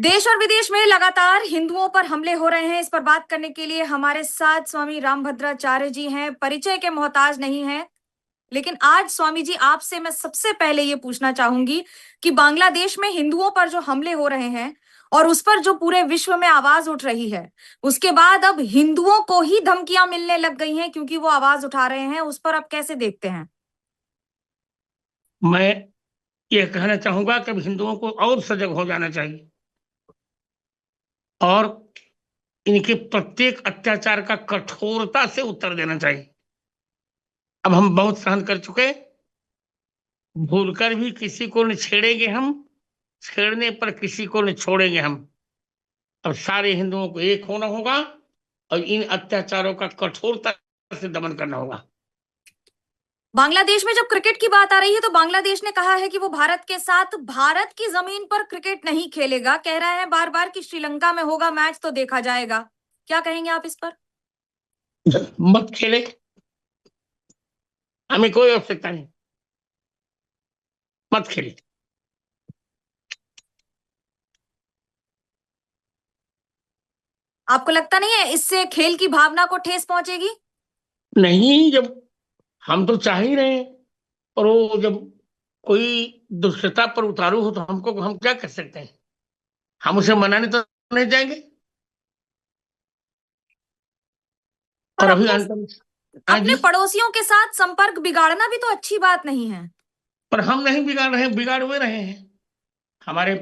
देश और विदेश में लगातार हिंदुओं पर हमले हो रहे हैं। इस पर बात करने के लिए हमारे साथ स्वामी रामभद्राचार्य जी हैं। परिचय के मोहताज नहीं हैं, लेकिन आज स्वामी जी आपसे मैं सबसे पहले ये पूछना चाहूंगी कि बांग्लादेश में हिंदुओं पर जो हमले हो रहे हैं और उस पर जो पूरे विश्व में आवाज उठ रही है, उसके बाद अब हिंदुओं को ही धमकियां मिलने लग गई हैं क्योंकि वो आवाज उठा रहे हैं। उस पर आप कैसे देखते हैं? मैं ये कहना चाहूंगा कि अब हिंदुओं को और सजग हो जाना चाहिए और इनके प्रत्येक अत्याचार का कठोरता से उत्तर देना चाहिए। अब हम बहुत सहन कर चुके, भूलकर भी किसी को न छेड़ेंगे हम, छेड़ने पर किसी को न छोड़ेंगे हम। अब सारे हिंदुओं को एक होना होगा और इन अत्याचारों का कठोरता से दमन करना होगा। बांग्लादेश में जब क्रिकेट की बात आ रही है तो बांग्लादेश ने कहा है कि वो भारत के साथ भारत की जमीन पर क्रिकेट नहीं खेलेगा। कह रहा है बार बार कि श्रीलंका में होगा मैच तो देखा जाएगा। क्या कहेंगे आप इस पर? मत खेले, हमें कोई आवश्यकता नहीं, मत खेले। आपको लगता नहीं है इससे खेल की भावना को ठेस पहुंचेगी? नहीं, जब हम तो चाह ही रहे हैं, और वो जब कोई दुष्टता पर उतारू हो तो हमको हम क्या कर सकते हैं? हम उसे मनाने तो नहीं जाएंगे। पर और अभी अपने अंत। हाँ अपने जी। पड़ोसियों के साथ संपर्क बिगाड़ना भी तो अच्छी बात नहीं है। पर हम नहीं बिगाड़ रहे, बिगाड़ हुए रहे हैं। हमारे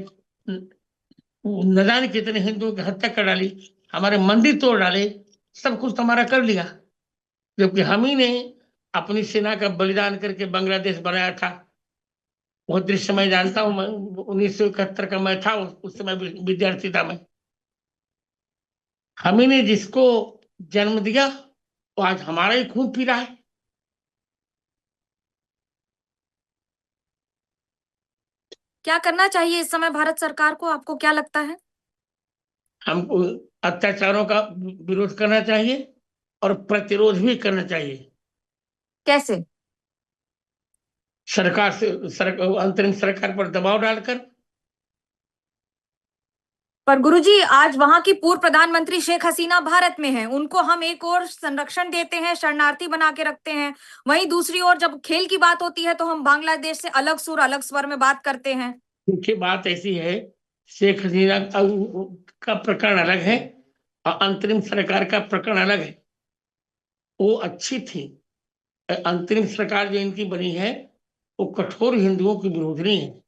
न जाने कितने हिंदुओं की हत्या कर डाली, हमारे मंदिर तोड़ डाले, सब कुछ तो हमारा कर लिया। जबकि हम ही ने अपनी सेना का बलिदान करके बांग्लादेश बनाया था। वो दृश्य मैं जानता हूँ, 1971 का मैं था, उस समय विद्यार्थी था मैं। हम ही ने जिसको जन्म दिया वो आज हमारा ही खून पी रहा है। क्या करना चाहिए इस समय भारत सरकार को, आपको क्या लगता है? हमको अत्याचारों का विरोध करना चाहिए और प्रतिरोध भी करना चाहिए। कैसे? सरकार से अंतरिम सरकार पर दबाव डालकर। पर गुरुजी, आज वहां की पूर्व प्रधानमंत्री शेख हसीना भारत में हैं। उनको हम एक और संरक्षण देते हैं, शरणार्थी बना के रखते हैं। वहीं दूसरी ओर जब खेल की बात होती है तो हम बांग्लादेश से अलग सुर अलग स्वर में बात करते हैं। क्योंकि बात ऐसी है, शेख हसीना का प्रकरण अलग है और अंतरिम सरकार का प्रकरण अलग है। वो अच्छी थी। अंतरिम सरकार जो इनकी बनी है वो कठोर हिंदुओं की विरोधी है।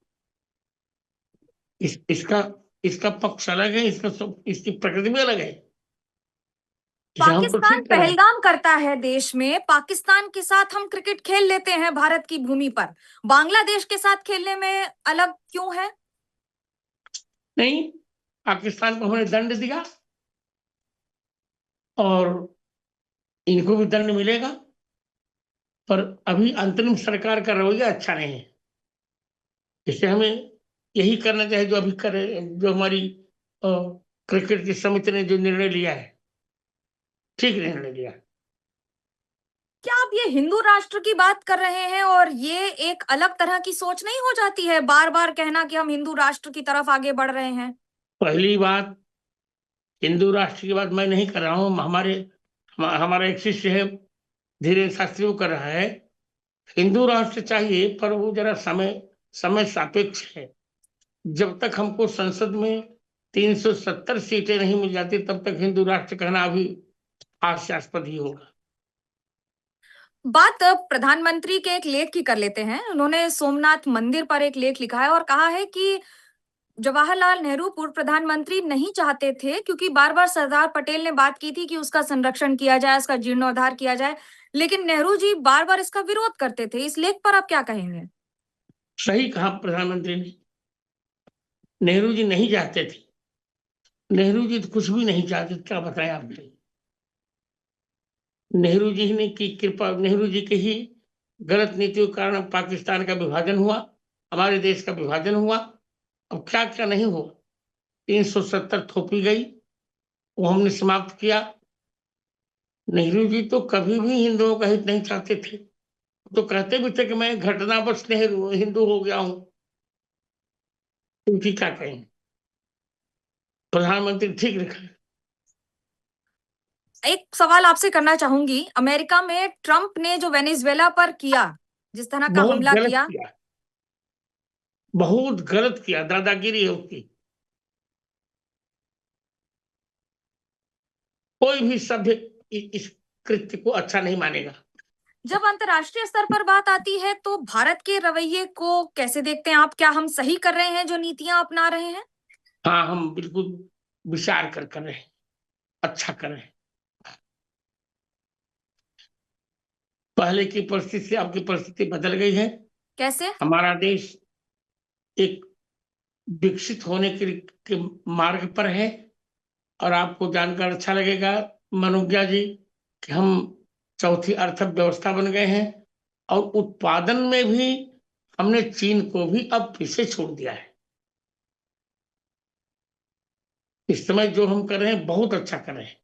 इसका इसका पक्ष अलग है, इसकी प्रकृति भी अलग है। इसे हम तो पाकिस्तान ठीक कर रहे हैं। पहलगाम करता है देश में, पाकिस्तान के साथ हम क्रिकेट खेल लेते हैं भारत की भूमि पर। बांग्लादेश के साथ खेलने में अलग क्यों है? नहीं, पाकिस्तान को हमने दंड दिया और इनको भी दंड मिलेगा। पर अभी अंतरिम सरकार का रवैया अच्छा नहीं है। इससे हमें यही करना चाहिए जो अभी करे, जो हमारी अ, क्रिकेट की समिति ने जो निर्णय लिया है, ठीक निर्णय लिया है। क्या आप ये हिंदू राष्ट्र की बात कर रहे हैं और ये एक अलग तरह की सोच नहीं हो जाती है बार बार कहना कि हम हिंदू राष्ट्र की तरफ आगे बढ़ रहे हैं? पहली बात, हिंदू राष्ट्र की बात मैं नहीं कर रहा हूँ। हमारा एक शिष्य है, धीरेन्द्र शास्त्री, वो कर रहा है। हिंदू राष्ट्र चाहिए, पर वो जरा समय समय सापेक्ष है। जब तक हमको संसद में 370 सीटें नहीं मिल जाती तब तक हिंदू राष्ट्र कहना अभी हास्यास्पद ही होगा। बात प्रधानमंत्री के एक लेख की कर लेते हैं। उन्होंने सोमनाथ मंदिर पर एक लेख लिखा है और कहा है कि जवाहरलाल नेहरू पूर्व प्रधानमंत्री नहीं चाहते थे, क्योंकि बार बार सरदार पटेल ने बात की थी कि उसका संरक्षण किया जाए, उसका जीर्णोद्धार किया जाए, लेकिन नेहरू जी बार बार इसका विरोध करते थे। इस लेख पर आप क्या कहेंगे? सही कहा प्रधानमंत्री ने। नेहरू जी नहीं चाहते थे। नेहरू जी तो कुछ भी नहीं चाहते, क्या बताएं आपको। नेहरू जी ने की कृपा, नेहरू जी के ही गलत नीतियों के कारण पाकिस्तान का विभाजन हुआ, हमारे देश का विभाजन हुआ। अब क्या क्या नहीं हुआ। 370 थोपी गई, वो हमने समाप्त किया। नेहरू जी तो कभी भी हिंदुओं का हित नहीं चाहते थे। तो कहते भी थे कि मैं घटनावश नेहरू हिंदू हो गया हूं। उनकी क्या कहें। प्रधानमंत्री ठीक रखा। एक सवाल आपसे करना चाहूंगी, अमेरिका में ट्रंप ने जो वेनेजुएला पर किया, जिस तरह का बहुत हमला गलत किया। किया, बहुत गलत किया, दादागिरी है उसकी। कोई भी सभ्य इस कृत्य को अच्छा नहीं मानेगा। जब अंतर्राष्ट्रीय स्तर पर बात आती है तो भारत के रवैये को कैसे देखते हैं आप? क्या हम सही कर रहे हैं जो नीतियां अपना रहे हैं? हाँ, हम बिल्कुल विचार कर रहे हैं, अच्छा कर रहे हैं। पहले की परिस्थिति से अब की परिस्थिति बदल गई है। कैसे? हमारा देश एक विकसित होने के मार्ग पर है। और आपको जानकर अच्छा लगेगा मनोज्ञा जी कि हम चौथी अर्थव्यवस्था बन गए हैं। और उत्पादन में भी हमने चीन को भी अब पीछे छोड़ दिया है। इस समय जो हम कर रहे हैं बहुत अच्छा कर रहे हैं।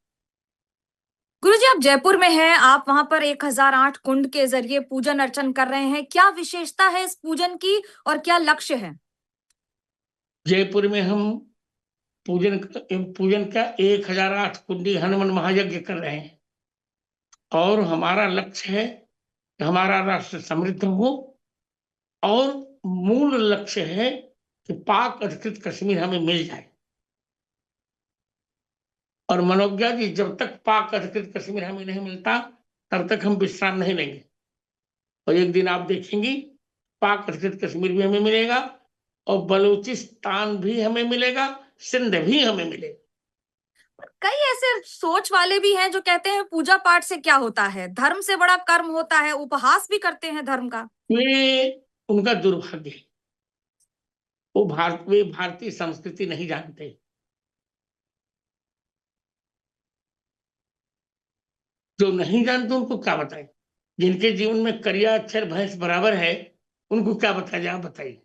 गुरुजी, आप जयपुर में हैं, आप वहां पर 1008 कुंड के जरिए पूजन अर्चन कर रहे हैं। क्या विशेषता है इस पूजन की और क्या लक्ष्य है? जयपुर में हम पूजन पूजन का 1008 कुंडी हनुमान महायज्ञ कर रहे हैं। और हमारा लक्ष्य है कि हमारा राष्ट्र समृद्ध हो। और मूल लक्ष्य है कि पाक अधिकृत कश्मीर हमें मिल जाए। और मनोज्ञा जी, जब तक पाक अधिकृत कश्मीर हमें नहीं मिलता तब तक हम विश्राम नहीं लेंगे। और एक दिन आप देखेंगी पाक अधिकृत कश्मीर भी हमें मिलेगा और बलूचिस्तान भी हमें मिलेगा, सिंध भी हमें मिलेगा। कई ऐसे सोच वाले भी हैं जो कहते हैं पूजा पाठ से क्या होता है, धर्म से बड़ा कर्म होता है, उपहास भी करते हैं धर्म का। वे उनका दुर्भाग्य है। वे भारतीय संस्कृति नहीं जानते। जो नहीं जानते उनको क्या बताएं। जिनके जीवन में करिया अक्षर भैंस बराबर है उनको क्या बताया जाए, आप बताइए।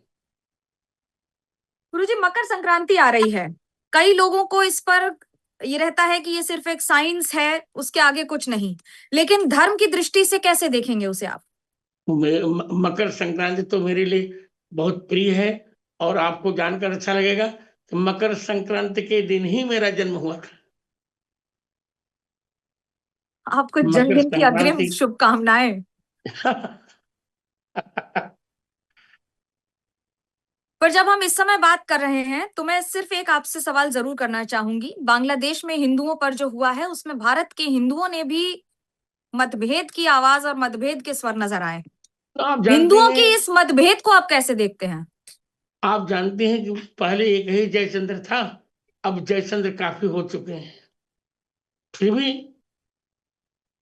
गुरुजी, मकर संक्रांति आ रही है। कई लोगों को इस पर ये रहता है कि ये सिर्फ एक साइंस है, उसके आगे कुछ नहीं। लेकिन धर्म की दृष्टि से कैसे देखेंगे उसे आप? मकर संक्रांति तो मेरे लिए बहुत प्रिय है। और आपको जानकर अच्छा लगेगा कि मकर संक्रांति के दिन ही मेरा जन्म हुआ था। आपको मकर जन्मदिन की अग्रिम संक्रांति शुभकामनाएं। पर जब हम इस समय बात कर रहे हैं तो मैं सिर्फ एक आपसे सवाल जरूर करना चाहूंगी। बांग्लादेश में हिंदुओं पर जो हुआ है उसमें भारत के हिंदुओं ने भी मतभेद की आवाज और मतभेद के स्वर नजर आए। तो आप जानते हिंदुओं हैं, के इस मतभेद को आप कैसे देखते हैं? आप जानते हैं कि पहले एक ही जयचंद्र था, अब जयचंद्र काफी हो चुके हैं। फिर भी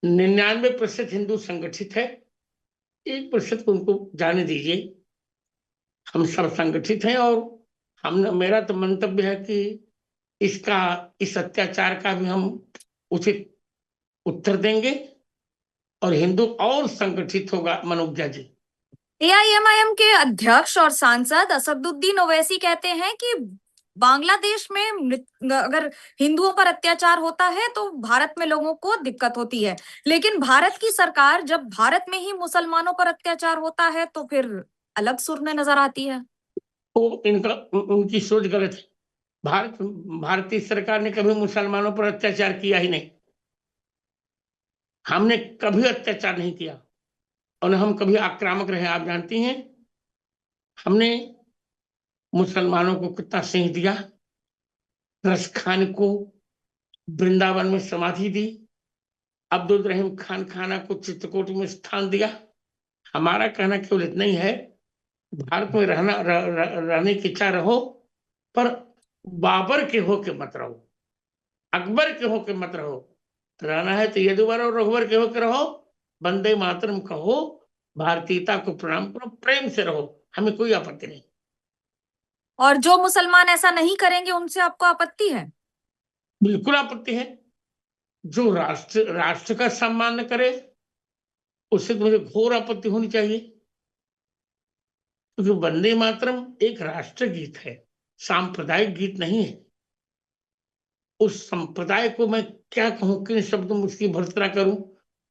99% हिंदू संगठित है। 1% उनको जाने दीजिए। हम सब संगठित हैं। और हम, मेरा तो मंतव्य है कि इसका, इस अत्याचार का भी हम उचित उत्तर देंगे। और हिंदू और संगठित होगा मनोज्ञा जी। एआईएमआईएम के अध्यक्ष और सांसद असदुद्दीन ओवैसी कहते हैं कि बांग्लादेश में अगर हिंदुओं पर अत्याचार होता है तो भारत में लोगों को दिक्कत होती है, लेकिन भारत की सरकार जब भारत में ही मुसलमानों पर अत्याचार होता है तो फिर अलग सुर में नजर आती है। तो उनकी सोच गलत है। भारतीय सरकार ने कभी मुसलमानों पर अत्याचार किया ही नहीं। हमने कभी अत्याचार नहीं किया और हम कभी आक्रामक रहे। आप जानती हैं हमने मुसलमानों को कितना स्नेह दिया। रस खान को वृंदावन में समाधि दी। अब्दुल रहीम खान खाना को चित्रकूट में स्थान दिया। हमारा कहना केवल इतना ही है, भारत में रहने की इच्छा रहो, पर बाबर के होके मत रहो, अकबर के होके मत रहो। रहना है तो यदुवर और रघुवर के होके रहो। वंदे मातरम कहो, भारतीयता को प्रणाम करो, प्रेम से रहो, हमें कोई आपत्ति नहीं। और जो मुसलमान ऐसा नहीं करेंगे उनसे आपको आपत्ति है? बिल्कुल आपत्ति है। जो राष्ट्र का सम्मान न करे उससे तो मुझे घोर आपत्ति होनी चाहिए। क्योंकि वंदे मातरम एक राष्ट्र गीत है, सांप्रदायिक गीत नहीं है। उस संप्रदाय को मैं क्या कहूं, किन शब्दों में उसकी भर्त्सना करूं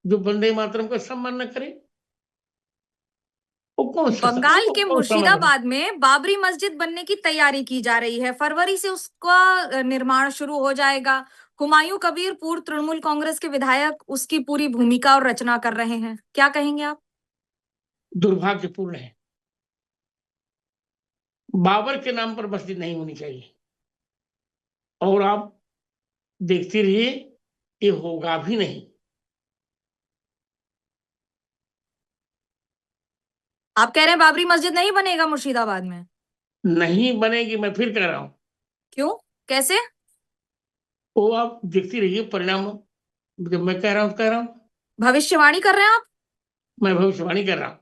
जो वंदे मातरम का सम्मान न करे। वो कौन सा बंगाल के कौन समझ रहे हैं? मुर्शिदाबाद में बाबरी मस्जिद बनने की तैयारी की जा रही है, फरवरी से उसका निर्माण शुरू हो जाएगा। हुमायूं कबीर पूर्व तृणमूल कांग्रेस के विधायक उसकी पूरी भूमिका और रचना कर रहे हैं, क्या कहेंगे आप? दुर्भाग्यपूर्ण है। बाबर के नाम पर मस्जिद नहीं होनी चाहिए, और आप देखते रहिए, ये होगा भी नहीं। आप कह रहे हैं बाबरी मस्जिद नहीं बनेगा मुर्शिदाबाद में? नहीं बनेगी, मैं फिर कह रहा हूं। क्यों, कैसे? वो आप देखती रहिए परिणाम। जब मैं कह रहा हूं कह रहा हूं। भविष्यवाणी कर रहे हैं आप? मैं भविष्यवाणी कर रहा हूं।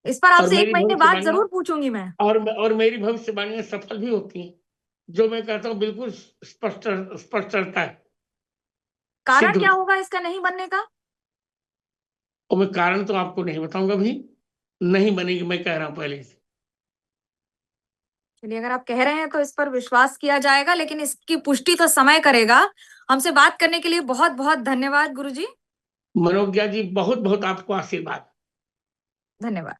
इस पर और आपसे एक मेरी महीने बाद भविष्यवाणियां जरूर पूछूंगी मैं। और मेरी भविष्यवाणियां सफल भी होती हैं। जो मैं कहता हूँ बिल्कुल स्पष्ट स्पष्ट चलता है, सिद्ध कारण क्या होता है। होगा इसका नहीं बनने का? और मैं कारण तो आपको नहीं बताऊंगा अभी। नहीं बनेगी, मैं कह रहा हूं पहले से। चलिए, अगर आप कह रहे हैं तो इस पर विश्वास किया जाएगा, लेकिन इसकी पुष्टि तो समय करेगा। हमसे बात करने के लिए बहुत बहुत धन्यवाद गुरुजी। मनोज्ञा जी, बहुत बहुत आपको आशीर्वाद। धन्यवाद।